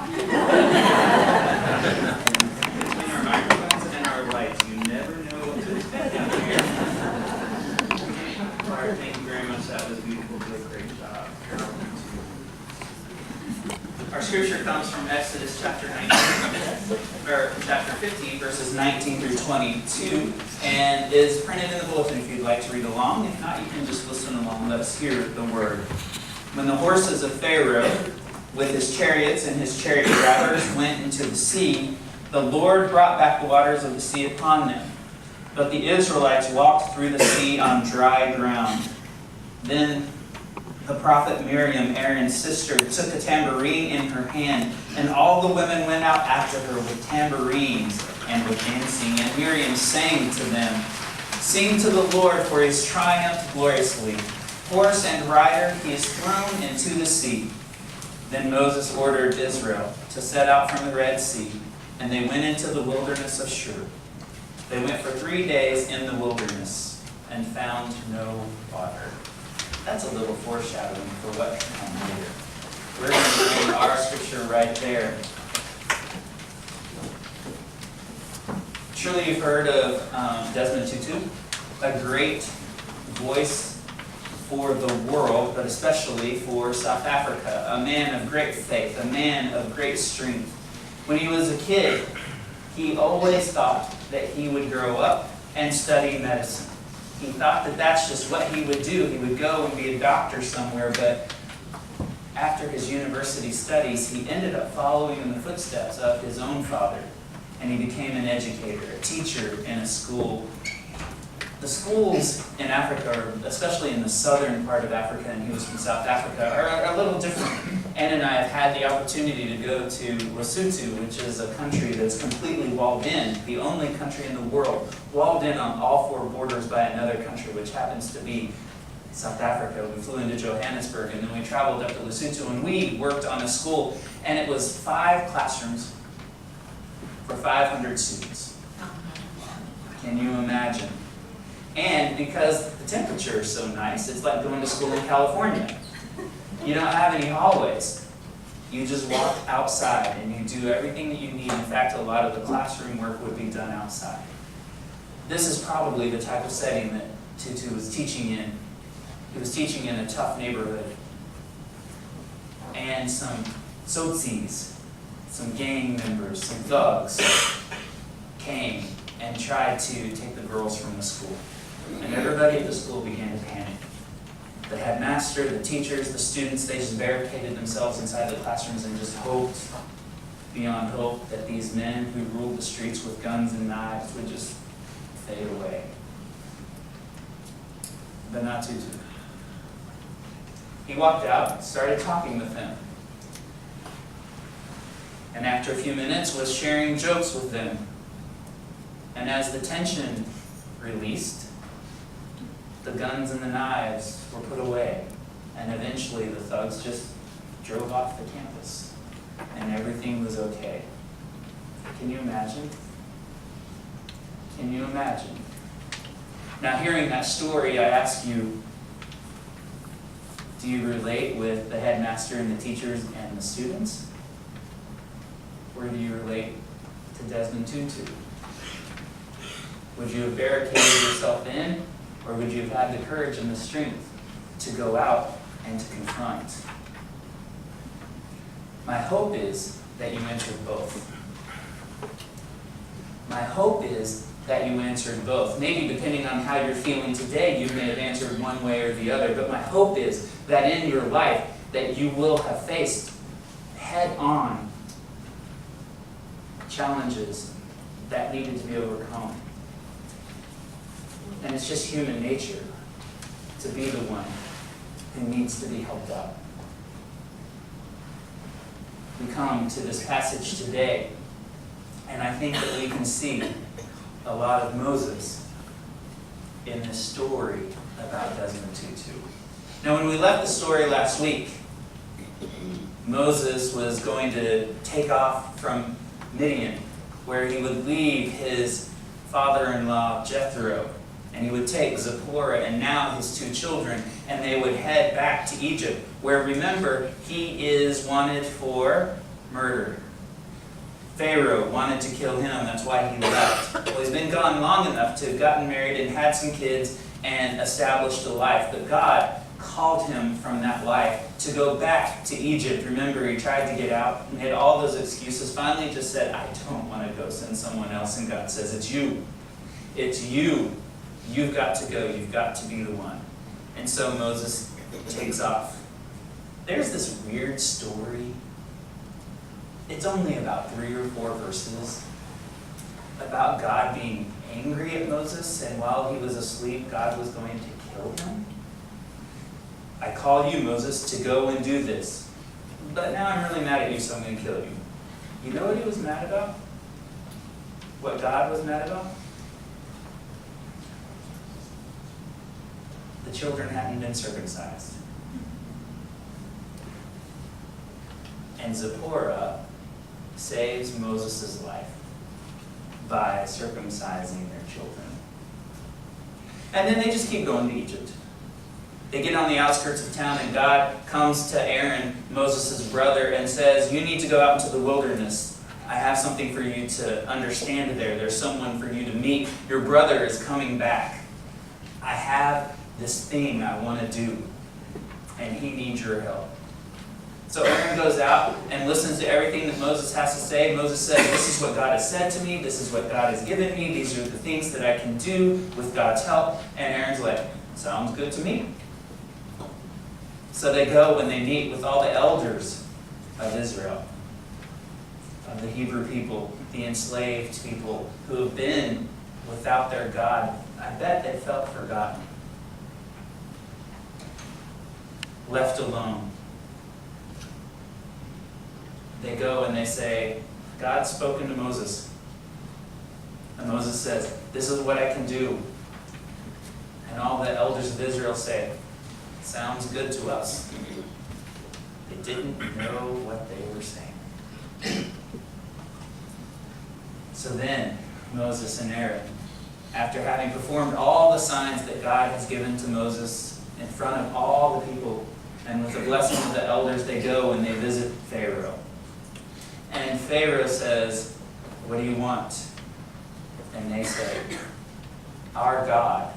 Between our microphones and our lights, you never know what to expect down here. Alright, thank you very much. That was beautiful. You did a great job. Our scripture comes from Exodus chapter 15, verses 19 through 22, and is printed in the bulletin if you'd like to read along. If not, you can just listen along. Let us hear the word. When the horses of Pharaoh, with his chariots and his chariot drivers, went into the sea, the Lord brought back the waters of the sea upon them. But the Israelites walked through the sea on dry ground. Then the prophet Miriam, Aaron's sister, took a tambourine in her hand, and all the women went out after her with tambourines and with dancing. And Miriam sang to them, "Sing to the Lord, for he has triumphed gloriously. Horse and rider he is thrown into the sea." Then Moses ordered Israel to set out from the Red Sea, and they went into the wilderness of Shur. They went for 3 days in the wilderness and found no water. That's a little foreshadowing for what can come later. We're going to read our scripture right there. Surely you've heard of Desmond Tutu, a great voice for the world, but especially for South Africa. A man of great faith, a man of great strength. When he was a kid, he always thought that he would grow up and study medicine. He thought that that's just what he would do. He would go and be a doctor somewhere, but after his university studies, he ended up following in the footsteps of his own father, and he became an educator, a teacher in a school. The schools in Africa, especially in the southern part of Africa, and he was from South Africa, are a little different. Ann and I have had the opportunity to go to Lesotho, which is a country that's completely walled in, the only country in the world walled in on all 4 borders by another country, which happens to be South Africa. We flew into Johannesburg, and then we traveled up to Lesotho, and we worked on a school, and it was 5 classrooms for 500 students. Can you imagine? And because the temperature is so nice, it's like going to school in California. You don't have any hallways. You just walk outside and you do everything that you need. In fact, a lot of the classroom work would be done outside. This is probably the type of setting that Tutu was teaching in. He was teaching in a tough neighborhood. And some tsotsis, some gang members, some thugs came and tried to take the girls from the school. And everybody at the school began to panic. The headmaster, the teachers, the students, they just barricaded themselves inside the classrooms and just hoped, beyond hope, that these men who ruled the streets with guns and knives would just fade away. But not Tutu. He walked out and started talking with them. And after a few minutes was sharing jokes with them. And as the tension released, the guns and the knives were put away, and eventually the thugs just drove off the campus, and everything was okay. Can you imagine? Can you imagine? Now, hearing that story, I ask you, do you relate with the headmaster and the teachers and the students? Or do you relate to Desmond Tutu? Would you have barricaded yourself in? Or would you have had the courage and the strength to go out and to confront? My hope is that you answered both. My hope is that you answered both. Maybe depending on how you're feeling today, you may have answered one way or the other. But my hope is that in your life, that you will have faced head-on challenges that needed to be overcome. And it's just human nature to be the one who needs to be helped out. We come to this passage today, and I think that we can see a lot of Moses in this story about Desmond Tutu. Now, when we left the story last week, Moses was going to take off from Midian, where he would leave his father-in-law Jethro, and he would take Zipporah and now his 2 children, and they would head back to Egypt, where, remember, he is wanted for murder. Pharaoh wanted to kill him, that's why he left. Well, he's been gone long enough to have gotten married and had some kids and established a life. But God called him from that life to go back to Egypt. Remember, he tried to get out and had all those excuses. Finally just said, I don't want to go, send someone else. And God says, it's you. It's you. You've got to go. You've got to be the one. And so Moses takes off. There's this weird story. It's only about 3 or 4 verses about God being angry at Moses, and while he was asleep, God was going to kill him. I call you, Moses, to go and do this. But now I'm really mad at you, so I'm going to kill you. You know what he was mad about? What God was mad about? The children hadn't been circumcised. And Zipporah saves Moses' life by circumcising their children. And then they just keep going to Egypt. They get on the outskirts of town, and God comes to Aaron, Moses' brother, and says, you need to go out into the wilderness. I have something for you to understand there. There's someone for you to meet. Your brother is coming back. I have this thing I want to do, and he needs your help. So Aaron goes out and listens to everything that Moses has to say. Moses says, this is what God has said to me. This is what God has given me. These are the things that I can do with God's help. And Aaron's like, sounds good to me. So they go and they meet with all the elders of Israel, of the Hebrew people, the enslaved people who have been without their God. I bet they felt forgotten, left alone. They go and they say, God's spoken to Moses. And Moses says, this is what I can do. And all the elders of Israel say, sounds good to us. They didn't know what they were saying. So then, Moses and Aaron, after having performed all the signs that God has given to Moses in front of all the people, and with the blessing of the elders, they go and they visit Pharaoh. And Pharaoh says, what do you want? And they say, our God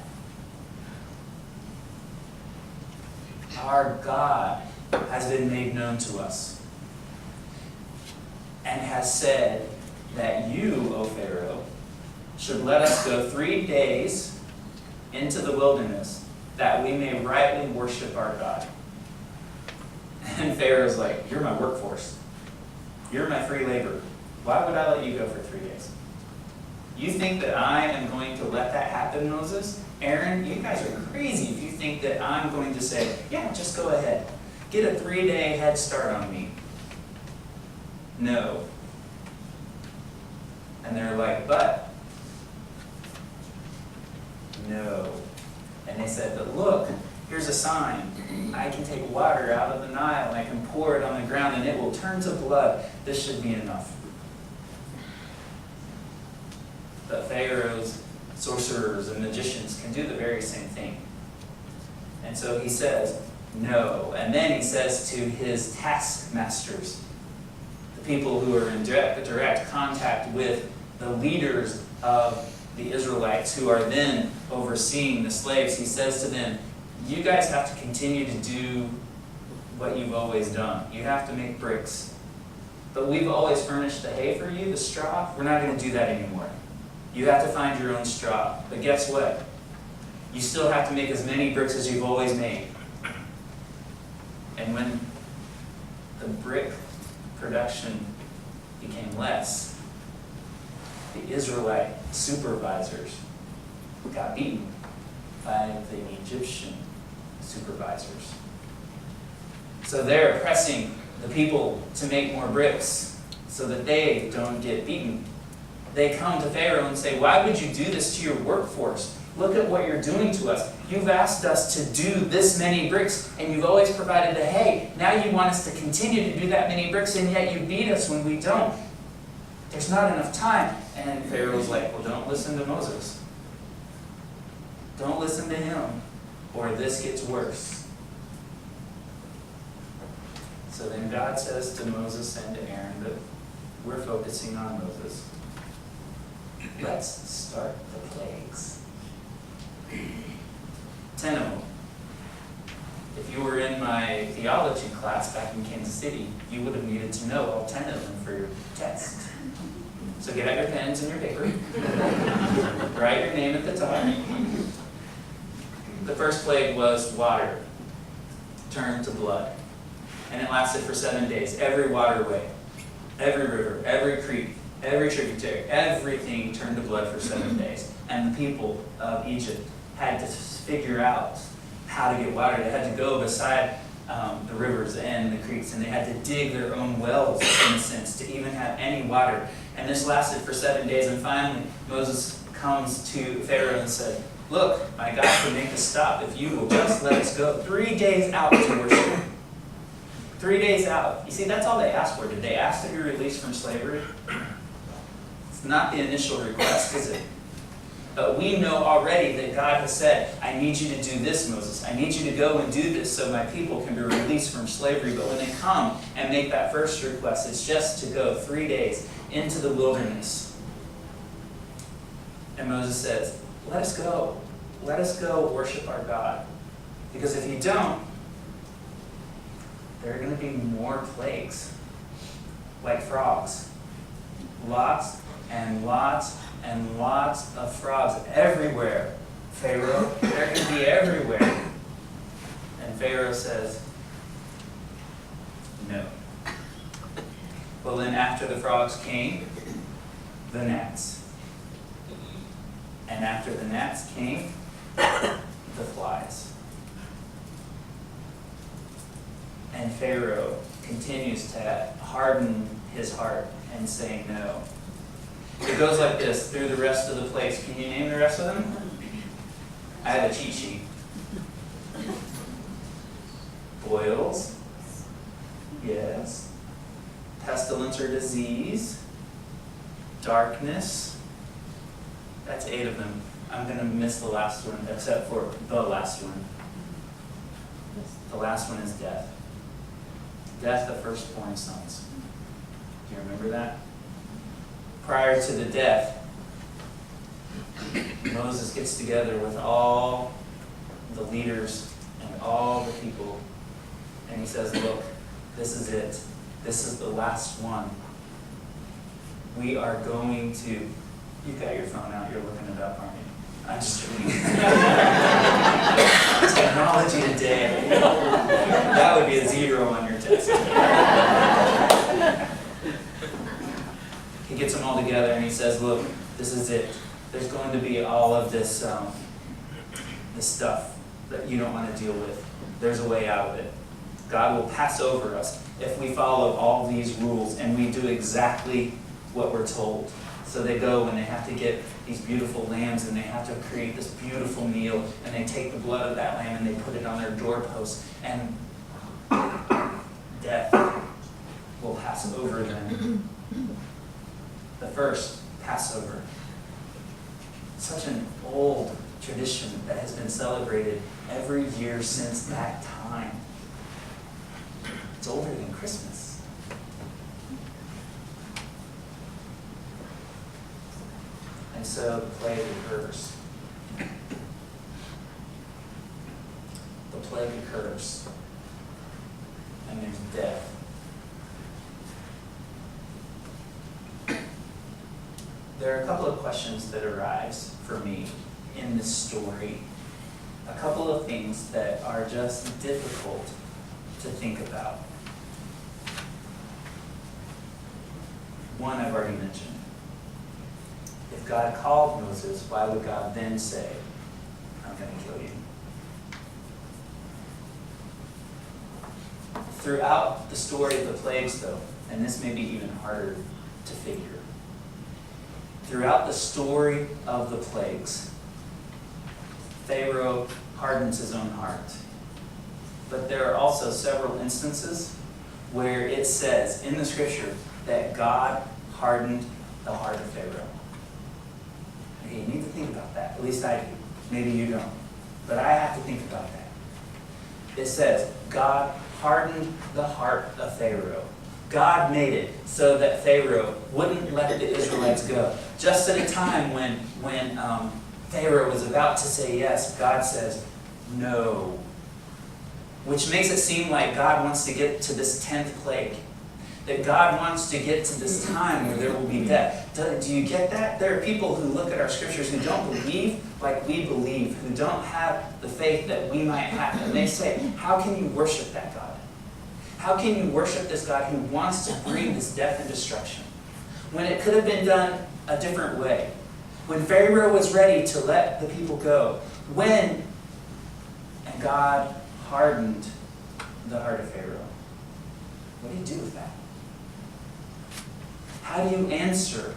has been made known to us and has said that you, O Pharaoh, should let us go 3 days into the wilderness that we may rightly worship our God. And Pharaoh's like, you're my workforce. You're my free labor. Why would I let you go for 3 days? You think that I am going to let that happen, Moses? Aaron, you guys are crazy if you think that I'm going to say, yeah, just go ahead. Get a 3-day head start on me. No. And they're like, but. No. And they said, but look, here's a sign. I can take water out of the Nile and I can pour it on the ground and it will turn to blood. This should be enough. But Pharaoh's sorcerers and magicians can do the very same thing. And so he says, no. And then he says to his taskmasters, the people who are in direct contact with the leaders of the Israelites who are then overseeing the slaves, he says to them, you guys have to continue to do what you've always done. You have to make bricks. But we've always furnished the hay for you, the straw. We're not going to do that anymore. You have to find your own straw. But guess what? You still have to make as many bricks as you've always made. And when the brick production became less, the Israelite supervisors got beaten by the Egyptian supervisors. So they're pressing the people to make more bricks so that they don't get beaten. They come to Pharaoh and say, why would you do this to your workforce? Look at what you're doing to us. You've asked us to do this many bricks, and you've always provided the hay. Now you want us to continue to do that many bricks, and yet you beat us when we don't. There's not enough time. And Pharaoh's like, well, don't listen to Moses. Don't listen to him, or this gets worse. So So then God says to Moses and to Aaron, but we're focusing on Moses. Let's start the plagues. 10 of them. If you were in my theology class back in Kansas City, you would have needed to know all 10 of them for your test. So get out your pens and your paper. Write your name at the top. The first plague was water turned to blood. And it lasted for 7 days. Every waterway, every river, every creek, every tributary, everything turned to blood for 7 days. And the people of Egypt had to figure out how to get water. They had to go beside the rivers and the creeks, and they had to dig their own wells, in a sense, to even have any water. And this lasted for 7 days, and finally Moses comes to Pharaoh and said, look, my God can make us stop if you will just let us go 3 days out to worship. 3 days out. You see, that's all they asked for. Did they ask to be released from slavery? It's not the initial request, is it? But we know already that God has said, I need you to do this, Moses. I need you to go and do this so my people can be released from slavery. But when they come and make that first request, it's just to go 3 days into the wilderness. And Moses says, let us go. Let us go worship our God. Because if you don't, there are going to be more plagues, like frogs. Lots and lots and lots of frogs everywhere. Pharaoh, they're going to be everywhere. And Pharaoh says, no. Well, then after the frogs came, the gnats. And after the gnats came, the flies. And Pharaoh continues to harden his heart and say no. It goes like this through the rest of the plagues. Can you name the rest of them? I have a cheat sheet. Boils. Yes. Pestilence or disease. Darkness. That's 8 of them. I'm going to miss the last one, except for the last one. The last one is death. Death of firstborn sons. Do you remember that? Prior to the death, Moses gets together with all the leaders and all the people, and he says, look, this is it. This is the last one. We are going to... You've got your phone out. You're looking it up, aren't you? I'm just kidding. Technology today. That would be a 0 on your test. He gets them all together and he says, look, this is it. There's going to be all of this stuff that you don't want to deal with. There's a way out of it. God will pass over us if we follow all these rules and we do exactly what we're told. So they go and they have to get these beautiful lambs and they have to create this beautiful meal, and they take the blood of that lamb and they put it on their doorposts, and death will pass over them. The first Passover. Such an old tradition that has been celebrated every year since that time. It's older than Christmas. And so the plague occurs. The plague occurs. And there's death. There are a couple of questions that arise for me in this story. A couple of things that are just difficult to think about. One I've already mentioned. If God called Moses, why would God then say, I'm going to kill you? Throughout the story of the plagues, though, and this may be even harder to figure, throughout the story of the plagues, Pharaoh hardens his own heart. But there are also several instances where it says in the scripture that God hardened the heart of Pharaoh. Okay, you need to think about that. At least I do. Maybe you don't. But I have to think about that. It says God hardened the heart of Pharaoh. God made it so that Pharaoh wouldn't let the Israelites go. Just at a time when Pharaoh was about to say yes, God says no. Which makes it seem like God wants to get to this 10th plague. That God wants to get to this time where there will be death. Do you get that? There are people who look at our scriptures who don't believe like we believe, who don't have the faith that we might have. And they say, how can you worship that God? How can you worship this God who wants to bring this death and destruction? When it could have been done a different way. When Pharaoh was ready to let the people go. And God hardened the heart of Pharaoh. What do you do with that? How do you answer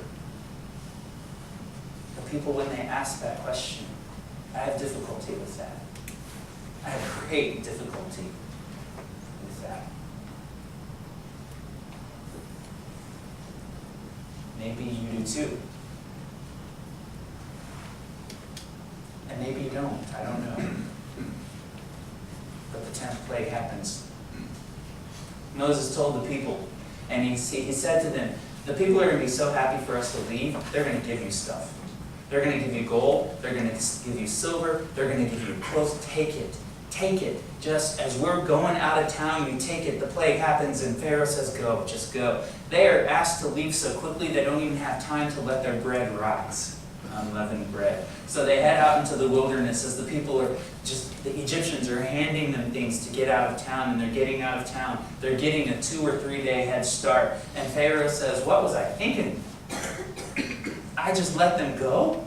the people when they ask that question? I have difficulty with that. I have great difficulty with that. Maybe you do too. And maybe you don't. I don't know. But the 10th plague happens. Moses told the people, and he said to them, the people are going to be so happy for us to leave, they're going to give you stuff. They're going to give you gold, they're going to give you silver, they're going to give you clothes. Take it. Take it. Just as we're going out of town, you take it. The plague happens and Pharaoh says, go, just go. They are asked to leave so quickly they don't even have time to let their bread rise. Unleavened bread. So they head out into the wilderness as the people are the Egyptians are handing them things to get out of town, and they're getting out of town. They're getting a 2 or 3 day head start. And Pharaoh says, what was I thinking? I just let them go?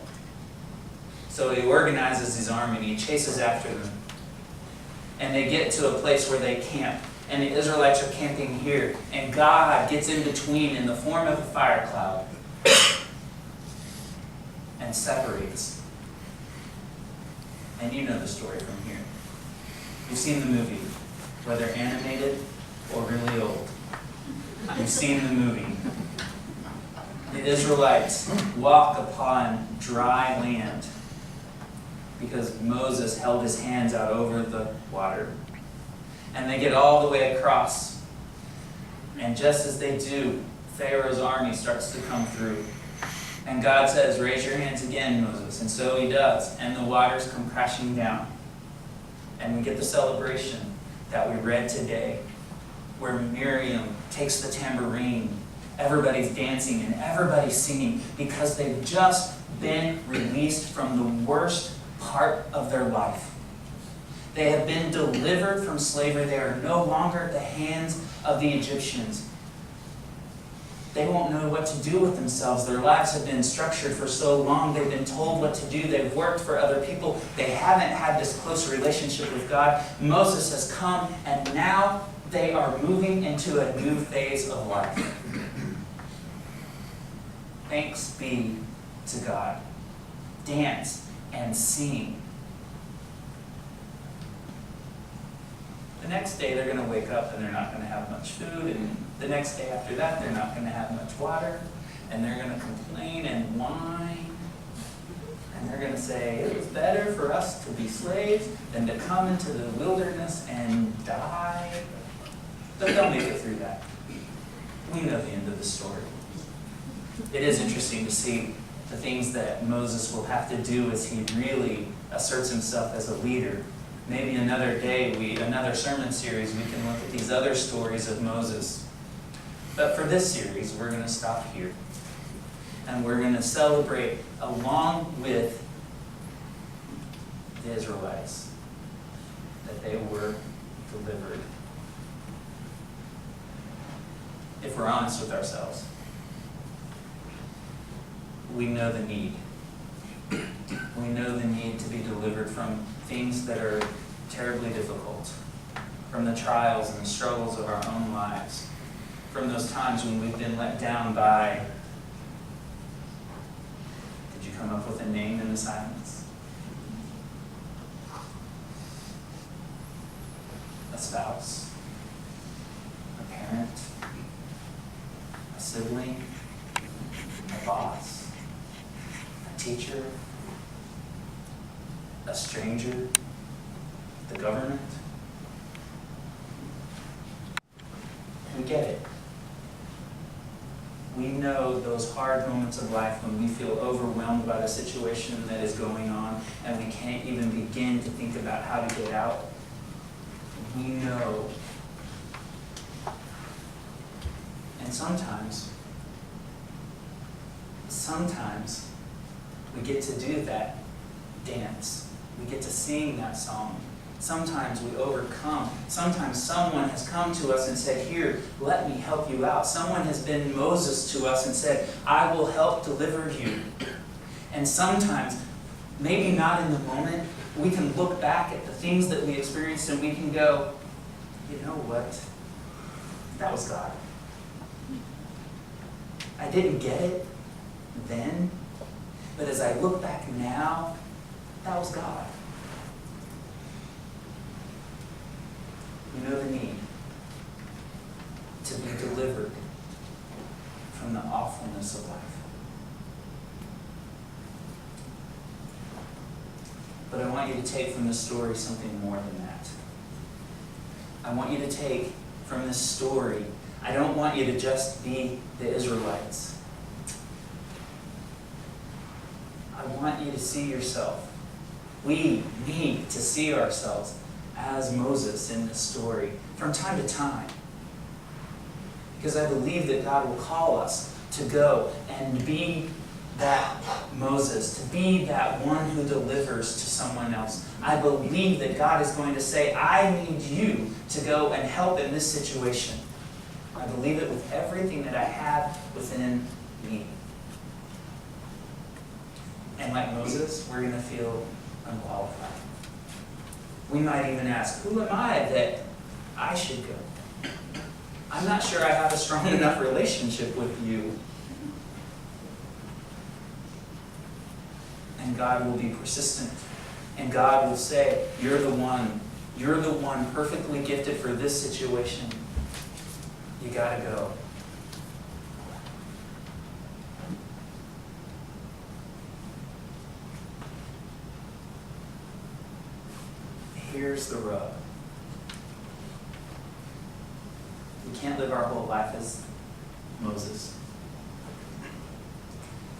So he organizes his army and he chases after them. And they get to a place where they camp. And the Israelites are camping here. And God gets in between in the form of a fire cloud and separates. And you know the story from here. You've seen the movie, whether animated or really old. You've seen the movie. The Israelites walk upon dry land because Moses held his hands out over the water. And they get all the way across. And just as they do, Pharaoh's army starts to come through. And God says, raise your hands again, Moses. And so he does. And the waters come crashing down. And we get the celebration that we read today, where Miriam takes the tambourine. Everybody's dancing and everybody's singing because they've just been released from the worst part of their life. They have been delivered from slavery. They are no longer at the hands of the Egyptians. They won't know what to do with themselves. Their lives have been structured for so long. They've been told what to do. They've worked for other people. They haven't had this close relationship with God. Moses has come, and now they are moving into a new phase of life. Thanks be to God. Dance and sing. The next day they're going to wake up and they're not going to have much food, and the next day after that they're not going to have much water, and they're going to complain and whine, and they're going to say it was better for us to be slaves than to come into the wilderness and die. But they'll make it through that. We know the end of the story. It is interesting to see the things that Moses will have to do as he really asserts himself as a leader. Maybe another day, another sermon series, we can look at these other stories of Moses. But for this series, we're going to stop here. And we're going to celebrate along with the Israelites that they were delivered. If we're honest with ourselves, we know the need. We know the need to be delivered from things that are terribly difficult, from the trials and the struggles of our own lives, from those times when we've been let down by, did you come up with a name in the silence? A spouse, a parent, a sibling, a boss, a teacher, a stranger, the government. We get it. We know those hard moments of life when we feel overwhelmed by the situation that is going on and we can't even begin to think about how to get out. We know. And sometimes we get to do that dance. We get to sing that song. Sometimes we overcome. Sometimes someone has come to us and said, here, let me help you out. Someone has been Moses to us and said, I will help deliver you. And sometimes, maybe not in the moment, we can look back at the things that we experienced and we can go, you know what? That was God. I didn't get it then, but as I look back now, that was God. You know the need to be delivered from the awfulness of life. But I want you to take from this story something more than that. I want you to take from this story, I don't want you to just be the Israelites. I want you to see yourself. We need to see ourselves as Moses in this story from time to time. Because I believe that God will call us to go and be that Moses, to be that one who delivers to someone else. I believe that God is going to say, I need you to go and help in this situation. I believe it with everything that I have within me. And like Moses, we're going to feel unqualified. We might even ask, who am I that I should go? I'm not sure I have a strong enough relationship with you. And God will be persistent. And God will say, you're the one perfectly gifted for this situation. You gotta go. Here's the rub. We can't live our whole life as Moses.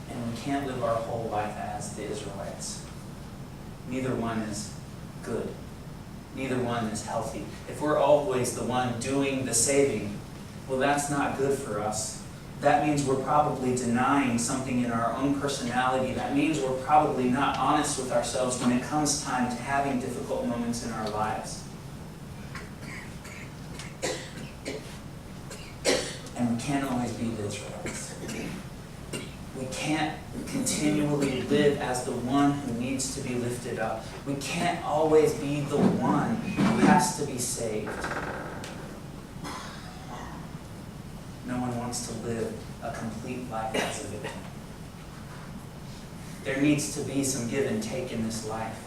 And we can't live our whole life as the Israelites. Neither one is good. Neither one is healthy. If we're always the one doing the saving, well, that's not good for us. That means we're probably denying something in our own personality. That means we're probably not honest with ourselves when it comes time to having difficult moments in our lives. And we can't always be the Israelites. We can't continually live as the one who needs to be lifted up. We can't always be the one who has to be saved. No one wants to live a complete life as a victim. There needs to be some give and take in this life.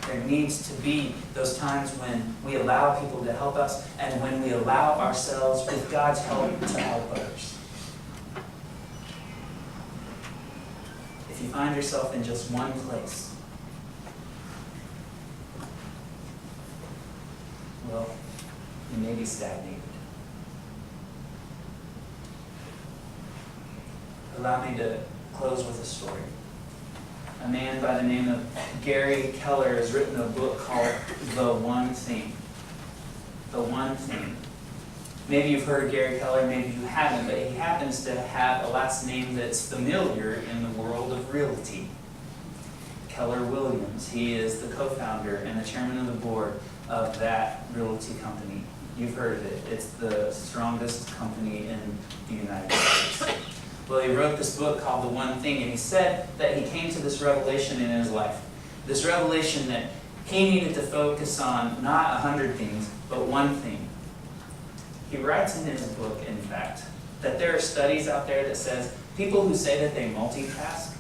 There needs to be those times when we allow people to help us and when we allow ourselves, with God's help, to help others. If you find yourself in just one place, well, you may be stagnated. Allow me to close with a story. A man by the name of Gary Keller has written a book called The One Thing. The One Thing. Maybe you've heard of Gary Keller, maybe you haven't, but he happens to have a last name that's familiar in the world of realty. Keller Williams. He is the co-founder and the chairman of the board of that realty company. You've heard of it. It's the strongest company in the United States. Well, he wrote this book called The One Thing, and he said that he came to this revelation in his life. This revelation that he needed to focus on not 100 things, but one thing. He writes in his book, in fact, that there are studies out there that says people who say that they multitask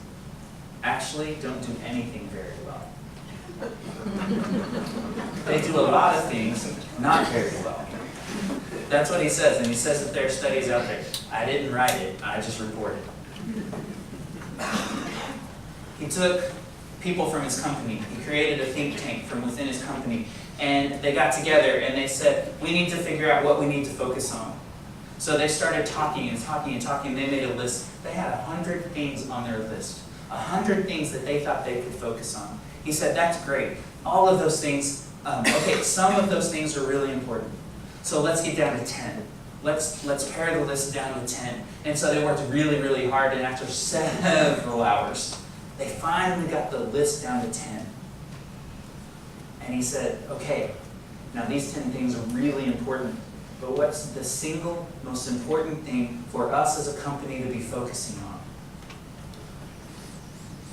actually don't do anything very well. They do a lot of things not very well. That's what he says, and he says that there are studies out there. I didn't write it, I just reported. He took people from his company. He created a think tank from within his company, and they got together and they said, we need to figure out what we need to focus on. So they started talking and talking and talking. They made a list. They had 100 things on their list. 100 things that they thought they could focus on. He said, that's great. All of those things, okay, some of those things are really important. So let's get down to 10. Let's pare the list down to 10. And so they worked really, really hard, and after several hours, they finally got the list down to 10. And he said, okay, now these 10 things are really important, but what's the single most important thing for us as a company to be focusing on?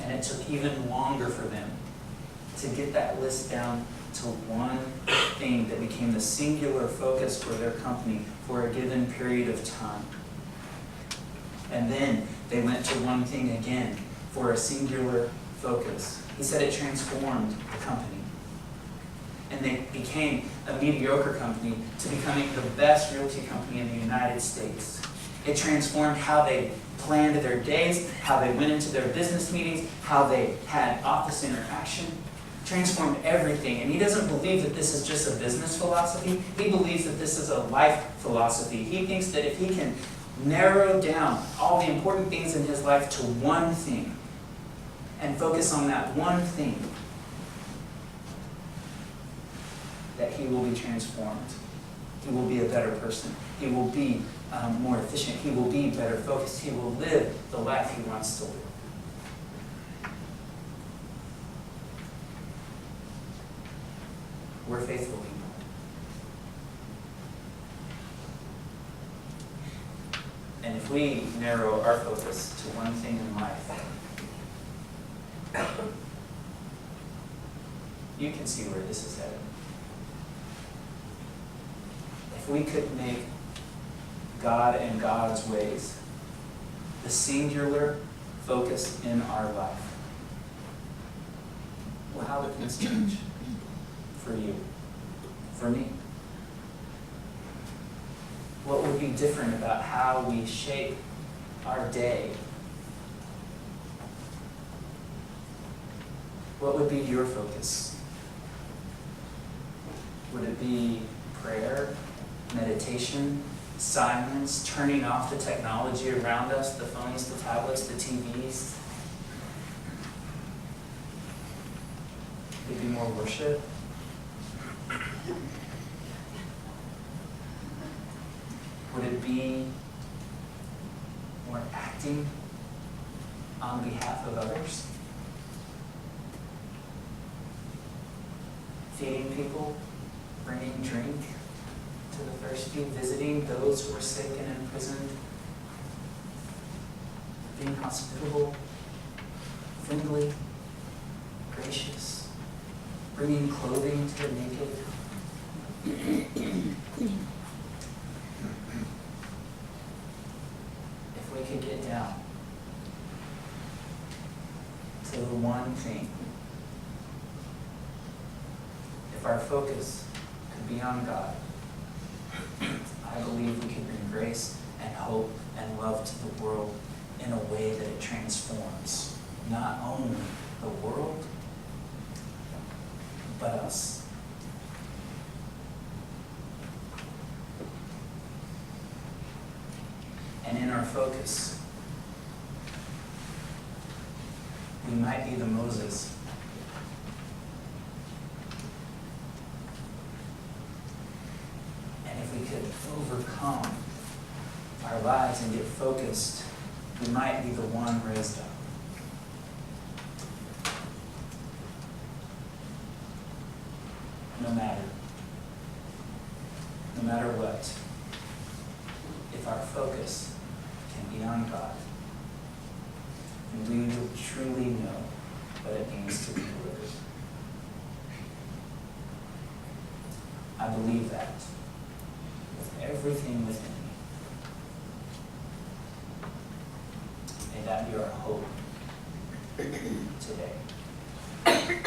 And it took even longer for them to get that list down to one thing that became the singular focus for their company for a given period of time. And then they went to one thing again for a singular focus. He said it transformed the company. And they became a mediocre company to becoming the best realty company in the United States. It transformed how they planned their days, how they went into their business meetings, how they had office interaction. Transformed everything. And he doesn't believe that this is just a business philosophy. He believes that this is a life philosophy. He thinks that if he can narrow down all the important things in his life to one thing and focus on that one thing, that he will be transformed. He will be a better person. He will be more efficient. He will be better focused. He will live the life he wants to live. We're faithful people. And if we narrow our focus to one thing in life, you can see where this is headed. If we could make God and God's ways the singular focus in our life, well, how would things change? For you, for me? What would be different about how we shape our day? What would be your focus? Would it be prayer, meditation, silence, turning off the technology around us, the phones, the tablets, the TVs? Would it be more worship? Would it be more acting on behalf of others? Feeding people, bringing drink to the thirsty, visiting those who are sick and imprisoned, being hospitable, friendly, gracious, bringing clothing to the naked. If we could get down to the one thing, if our focus could be on God, I believe we could bring grace and hope and love to the world in a way that it transforms not only the world, but us. And in our focus, we might be the Moses. And if we could overcome our lives and get focused, we might be the one raised up. No matter what, if our focus can be on God, and we will truly know what it means to be delivered. I believe that with everything within me. May that be our hope today. Amen.